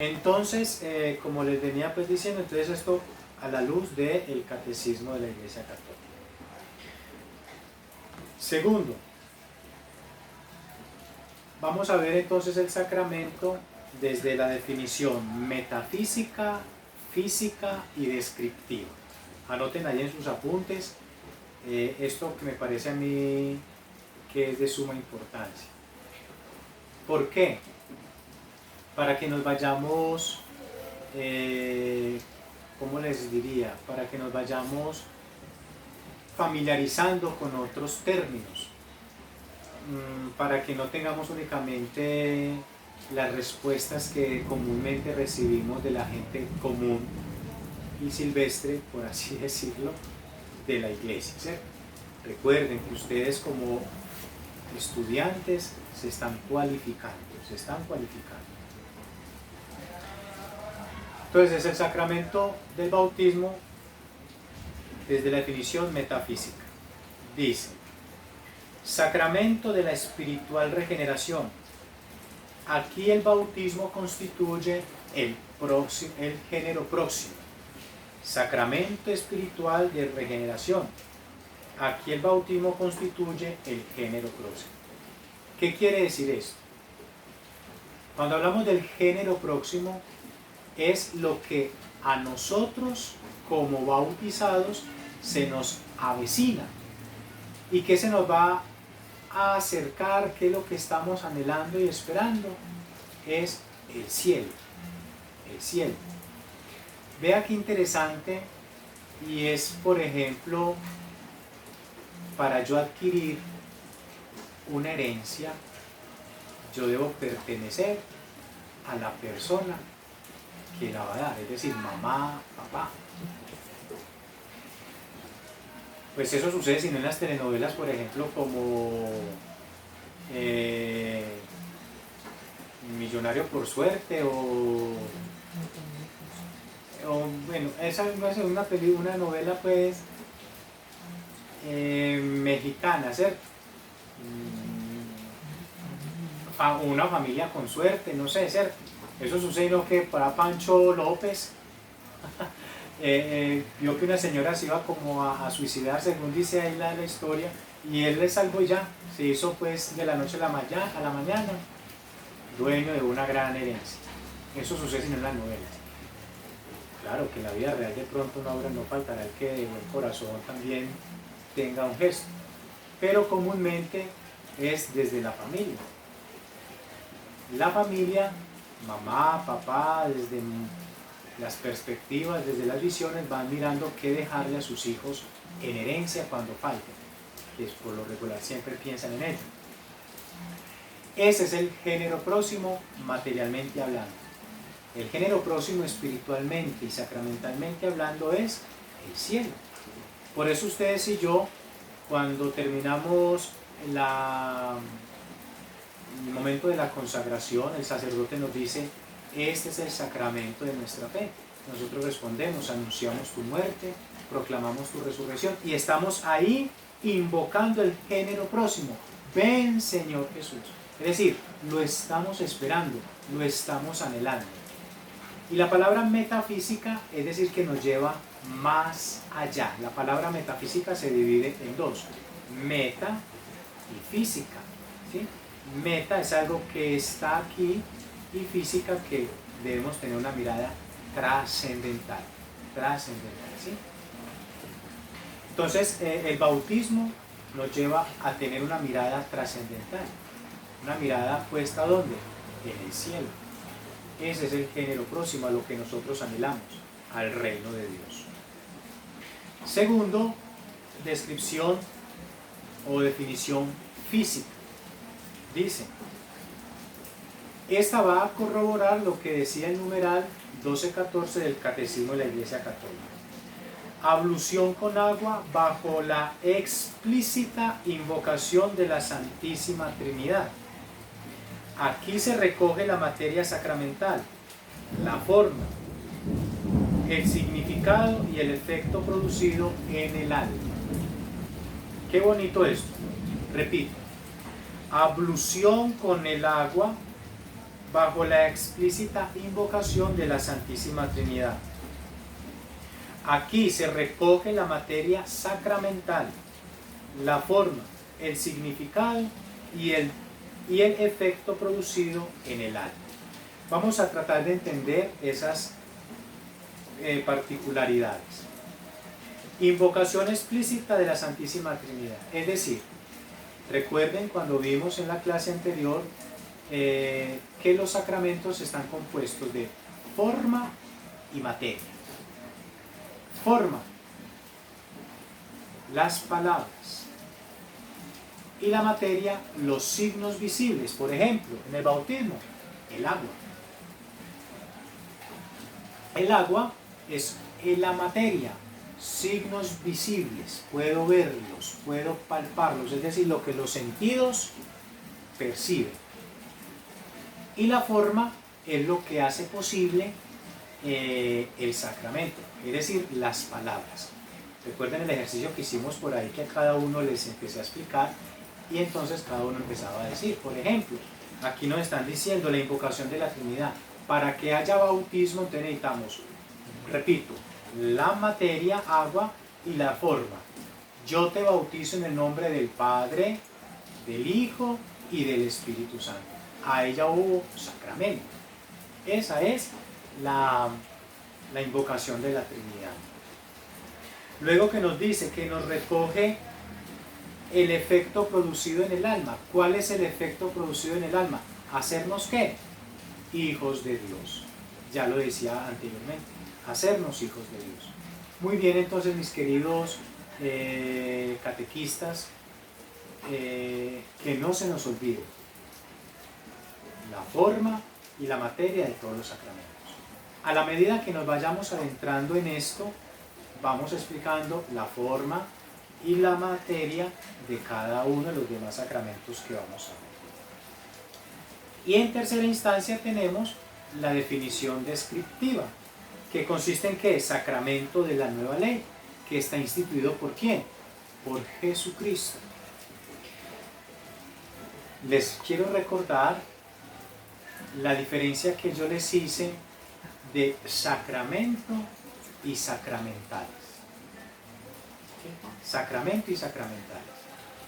Entonces, como les venía pues diciendo, entonces esto a la luz del catecismo de la Iglesia Católica. Segundo, vamos a ver entonces el sacramento desde la definición metafísica, física y descriptiva. Anoten ahí en sus apuntes esto que me parece a mí que es de suma importancia. ¿Por qué? Para que nos vayamos, ¿cómo les diría? Para que nos vayamos familiarizando con otros términos, para que no tengamos únicamente las respuestas que comúnmente recibimos de la gente común y silvestre, por así decirlo, de la iglesia, ¿cierto? Recuerden que ustedes como estudiantes se están cualificando. Entonces es el sacramento del bautismo desde la definición metafísica. Dice, sacramento de la espiritual regeneración. Aquí el bautismo constituye el género próximo. Sacramento espiritual de regeneración. Aquí el bautismo constituye el género próximo. ¿Qué quiere decir esto? Cuando hablamos del género próximo, es lo que a nosotros como bautizados se nos avecina. ¿Y qué se nos va a acercar? ¿Qué es lo que estamos anhelando y esperando? Es el cielo. El cielo. Vea qué interesante, y es, por ejemplo, para yo adquirir una herencia, yo debo pertenecer a la persona que la va a dar, es decir, mamá, papá. Pues eso sucede si no en las telenovelas, por ejemplo, como Millonario por Suerte o bueno, esa va a ser una novela pues mexicana, ¿cierto? Una familia con suerte, no sé, ¿cierto? Eso sucedió que para Pancho López vio que una señora se iba como a suicidar, según dice ahí la historia, y él le salvó y ya, se hizo pues de la noche a la mañana dueño de una gran herencia. Eso sucede en las novelas. Claro que en la vida real de pronto no faltará el que de buen corazón también tenga un gesto, pero comúnmente es desde la familia. La familia, mamá, papá, desde las perspectivas, desde las visiones, van mirando qué dejarle a sus hijos en herencia cuando falten, que por lo regular siempre piensan en ello. Ese es el género próximo materialmente hablando. El género próximo espiritualmente y sacramentalmente hablando es el cielo. Por eso ustedes y yo, cuando terminamos el momento de la consagración, el sacerdote nos dice, este es el sacramento de nuestra fe. Nosotros respondemos, anunciamos tu muerte, proclamamos tu resurrección y estamos ahí invocando el género próximo. Ven, Señor Jesús. Es decir, lo estamos esperando, lo estamos anhelando. Y la palabra metafísica es decir que nos lleva más allá. La palabra metafísica se divide en dos, meta y física, ¿sí? Meta es algo que está aquí y física que debemos tener una mirada trascendental, ¿sí? Entonces el bautismo nos lleva a tener una mirada trascendental, una mirada puesta ¿dónde? En el cielo. Ese es el género próximo a lo que nosotros anhelamos, al reino de Dios. Segundo, descripción o definición física. Dice, esta va a corroborar lo que decía el numeral 1214 del Catecismo de la Iglesia Católica. Ablución con agua bajo la explícita invocación de la Santísima Trinidad. Aquí se recoge la materia sacramental, la forma, el significado y el efecto producido en el alma. Qué bonito esto. Repito, ablución con el agua bajo la explícita invocación de la Santísima Trinidad. Aquí se recoge la materia sacramental, la forma, el significado y el efecto producido en el alma. Vamos a tratar de entender esas particularidades. Invocación explícita de la Santísima Trinidad, es decir, recuerden cuando vimos en la clase anterior que los sacramentos están compuestos de forma y materia. Forma, las palabras, y la materia, los signos visibles. Por ejemplo, en el bautismo, el agua. El agua es la materia, signos visibles, puedo verlos, puedo palparlos, es decir, lo que los sentidos perciben. Y la forma es lo que hace posible el sacramento, es decir, las palabras. Recuerden el ejercicio que hicimos por ahí, que a cada uno les empecé a explicar y entonces cada uno empezaba a decir. Por ejemplo, aquí nos están diciendo la invocación de la Trinidad. Para que haya bautismo entonces necesitamos, repito, la materia, agua, y la forma. Yo te bautizo en el nombre del Padre, del Hijo y del Espíritu Santo. Ahí ya hubo sacramento. Esa es la invocación de la Trinidad. Luego que nos dice que nos recoge el efecto producido en el alma. ¿Cuál es el efecto producido en el alma? ¿Hacernos qué? Hijos de Dios. Ya lo decía anteriormente, hacernos hijos de Dios. Muy bien, entonces mis queridos catequistas, que no se nos olvide la forma y la materia de todos los sacramentos. A la medida que nos vayamos adentrando en esto, vamos explicando la forma y la materia de cada uno de los demás sacramentos que vamos a ver. Y en tercera instancia tenemos la definición descriptiva, que consiste en ¿qué? Sacramento de la nueva ley, que está instituido ¿por quién? Por Jesucristo. Les quiero recordar la diferencia que yo les hice de sacramento y sacramentales. ¿Sí? Sacramento y sacramentales.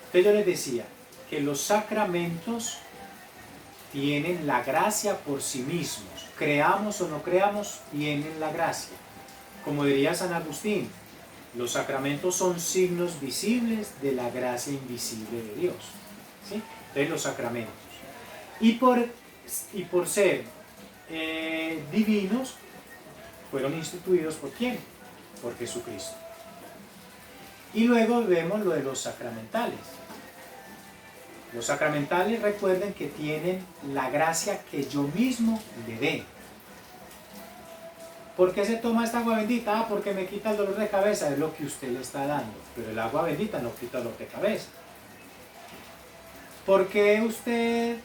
Entonces yo les decía que los sacramentos tienen la gracia por sí mismos. Creamos o no creamos, tienen la gracia. Como diría San Agustín, los sacramentos son signos visibles de la gracia invisible de Dios. ¿Sí? Entonces los sacramentos. Y por ser divinos, fueron instituidos ¿por quién? Por Jesucristo. Y luego vemos lo de los sacramentales. Los sacramentales, recuerden que tienen la gracia que yo mismo le dé. ¿Por qué se toma esta agua bendita? Ah, porque me quita el dolor de cabeza, es lo que usted le está dando. Pero el agua bendita no quita el dolor de cabeza. ¿Por qué usted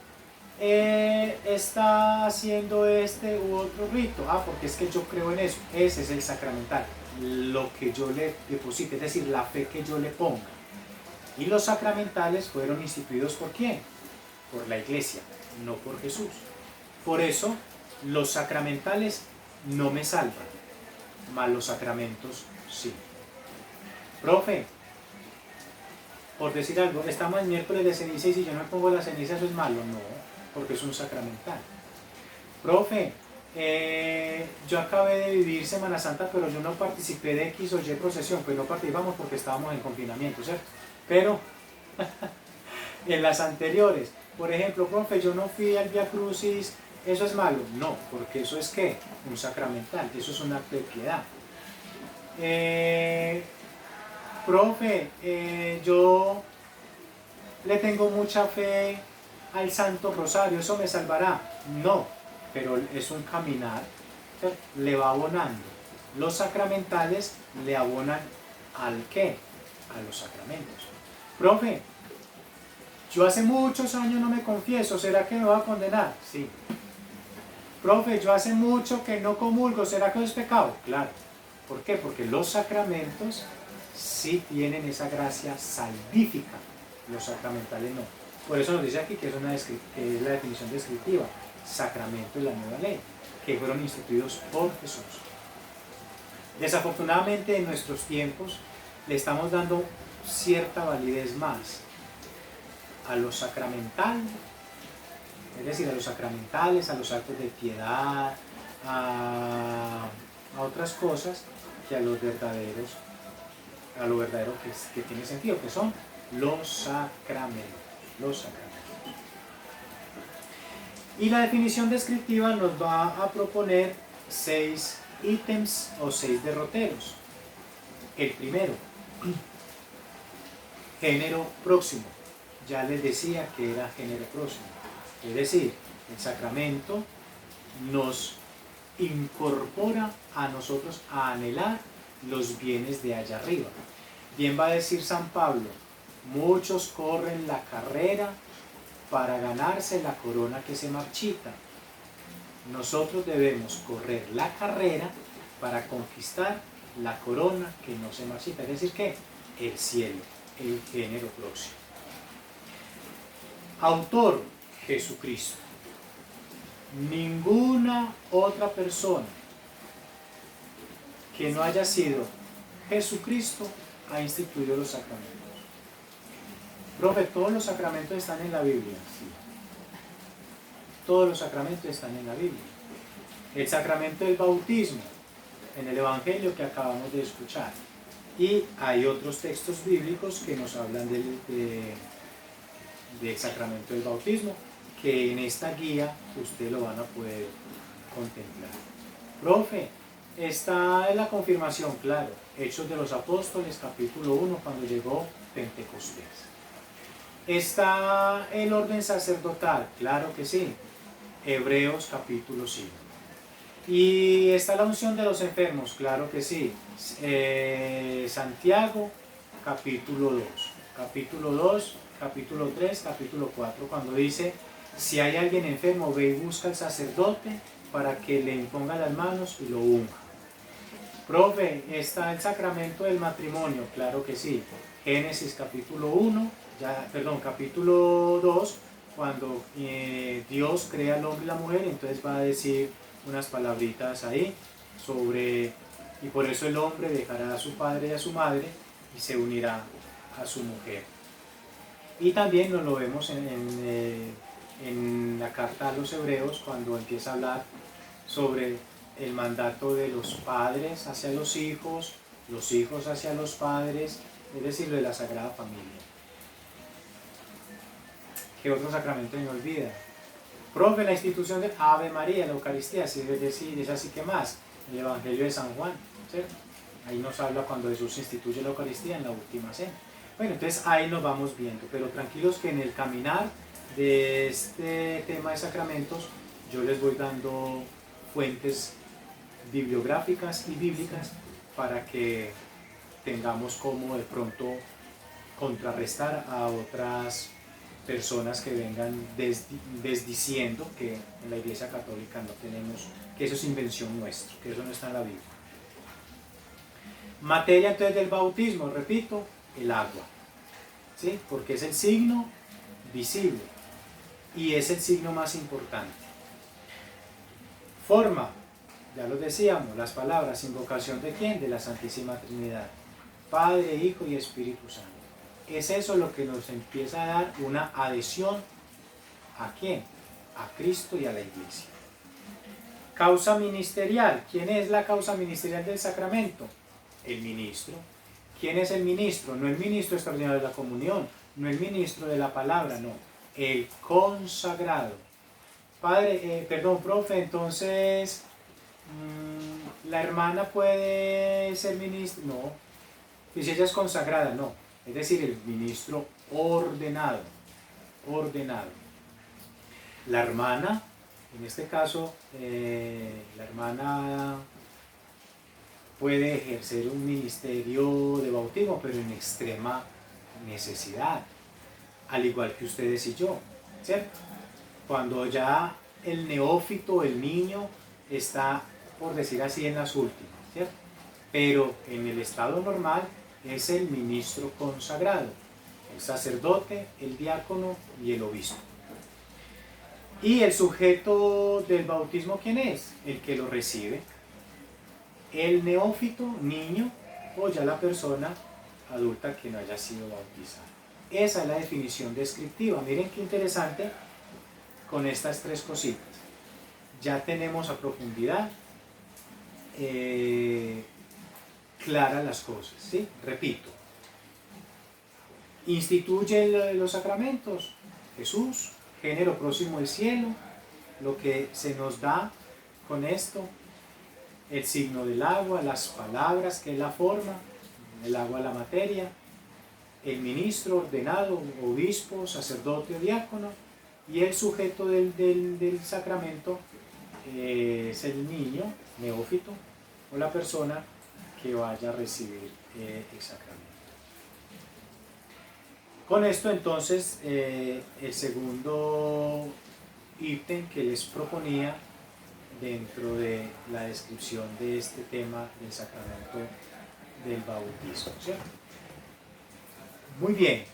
está haciendo este u otro rito? Ah, porque es que yo creo en eso. Ese es el sacramental. Lo que yo le deposite, es decir, la fe que yo le ponga. Y los sacramentales fueron instituidos ¿por quién? Por la Iglesia, no por Jesús. Por eso, los sacramentales no me salvan, mas los sacramentos sí. Profe, por decir algo, estamos en miércoles de ceniza y si yo no me pongo la ceniza, ¿eso es malo? No, porque es un sacramental. Profe, yo acabé de vivir Semana Santa, pero yo no participé de X o Y procesión, pues no participamos porque estábamos en confinamiento, ¿cierto? Pero en las anteriores, por ejemplo, profe, yo no fui al Vía Crucis, ¿eso es malo? No, porque eso es ¿qué? Un sacramental, eso es un acto de piedad. Profe, yo le tengo mucha fe al Santo Rosario, ¿eso me salvará? No, pero es un caminar, ¿cierto? Le va abonando. Los sacramentales le abonan ¿al qué? A los sacramentos. Profe, yo hace muchos años no me confieso, ¿será que me va a condenar? Sí. Profe, yo hace mucho que no comulgo, ¿será que es pecado? Claro. ¿Por qué? Porque los sacramentos sí tienen esa gracia salvífica, los sacramentales no. Por eso nos dice aquí que es la definición descriptiva. sacramento de la nueva ley, que fueron instituidos por Jesús. Desafortunadamente en nuestros tiempos le estamos dando cierta validez más a lo sacramental, es decir, a los sacramentales, a los actos de piedad, a otras cosas, que a lo verdadero que tiene sentido, que son los sacramentos. Y la definición descriptiva nos va a proponer 6 ítems o 6 derroteros. El primero, género próximo. Ya les decía que era género próximo. Es decir, el sacramento nos incorpora a nosotros a anhelar los bienes de allá arriba. Bien va a decir San Pablo, muchos corren la carrera para ganarse la corona que se marchita. Nosotros debemos correr la carrera para conquistar la corona que no se marchita, es decir, que el cielo, el género próximo. Autor, Jesucristo. Ninguna otra persona que no haya sido Jesucristo ha instituido los sacramentos. Profe, ¿todos los sacramentos están en la Biblia? Sí. Todos los sacramentos están en la Biblia. El sacramento del bautismo, en el Evangelio que acabamos de escuchar. Y hay otros textos bíblicos que nos hablan del sacramento del bautismo, que en esta guía usted lo van a poder contemplar. Profe, esta es la confirmación, claro. Hechos de los Apóstoles, capítulo 1, cuando llegó Pentecostés. ¿Está el orden sacerdotal? Claro que sí. Hebreos, capítulo 5. ¿Y está la unción de los enfermos? Claro que sí. Santiago, capítulo 2. Capítulo 2, capítulo 3, capítulo 4, cuando dice, si hay alguien enfermo, ve y busca al sacerdote para que le imponga las manos y lo unja. Profe, ¿está el sacramento del matrimonio? Claro que sí. Génesis capítulo 1, capítulo 2, cuando Dios crea al hombre y la mujer, entonces va a decir unas palabritas ahí sobre, y por eso el hombre dejará a su padre y a su madre y se unirá a su mujer. Y también nos lo vemos en la carta a los Hebreos, cuando empieza a hablar sobre el mandato de los padres hacia los hijos hacia los padres, es decir, de la Sagrada Familia. ¿Qué otro sacramento me olvida? Profe, la institución de Ave María, la Eucaristía, es decir, es así que más, el Evangelio de San Juan, ¿cierto? Ahí nos habla cuando Jesús instituye la Eucaristía en la última cena. Bueno, entonces ahí nos vamos viendo, pero tranquilos que en el caminar de este tema de sacramentos yo les voy dando fuentes bibliográficas y bíblicas para que tengamos como de pronto contrarrestar a otras personas que vengan desdiciendo que en la Iglesia Católica no tenemos, que eso es invención nuestra, que eso no está en la Biblia. Materia entonces del bautismo, repito, el agua, ¿sí? Porque es el signo visible y es el signo más importante. Forma, ya lo decíamos, las palabras, invocación de ¿quién? De la Santísima Trinidad, Padre, Hijo y Espíritu Santo. Es eso lo que nos empieza a dar una adhesión ¿a quién? A Cristo y a la Iglesia. Causa ministerial, ¿quién es la causa ministerial del sacramento? El ministro. ¿Quién es el ministro? No el ministro extraordinario de la comunión, no el ministro de la palabra, no, el consagrado. Padre, profe, entonces, ¿la hermana puede ser ministro? No, y si ella es consagrada, no, es decir, el ministro ordenado. La hermana, en este caso, la hermana puede ejercer un ministerio de bautismo, pero en extrema necesidad, al igual que ustedes y yo, ¿cierto? Cuando ya el neófito, el niño, está, por decir así, en las últimas, ¿cierto? Pero en el estado normal es el ministro consagrado, el sacerdote, el diácono y el obispo. ¿Y el sujeto del bautismo quién es? El que lo recibe. El neófito, niño, o ya la persona adulta que no haya sido bautizada. Esa es la definición descriptiva. Miren qué interesante con estas tres cositas. Ya tenemos a profundidad claras las cosas, ¿sí? Repito. Instituye los sacramentos. Jesús, género próximo del cielo, lo que se nos da con esto, el signo del agua, las palabras, que es la forma, el agua la materia, el ministro ordenado, obispo, sacerdote o diácono, y el sujeto del sacramento es el niño, neófito, o la persona que vaya a recibir el sacramento. Con esto entonces el segundo ítem que les proponía dentro de la descripción de este tema del sacramento del bautismo, ¿cierto? Muy bien.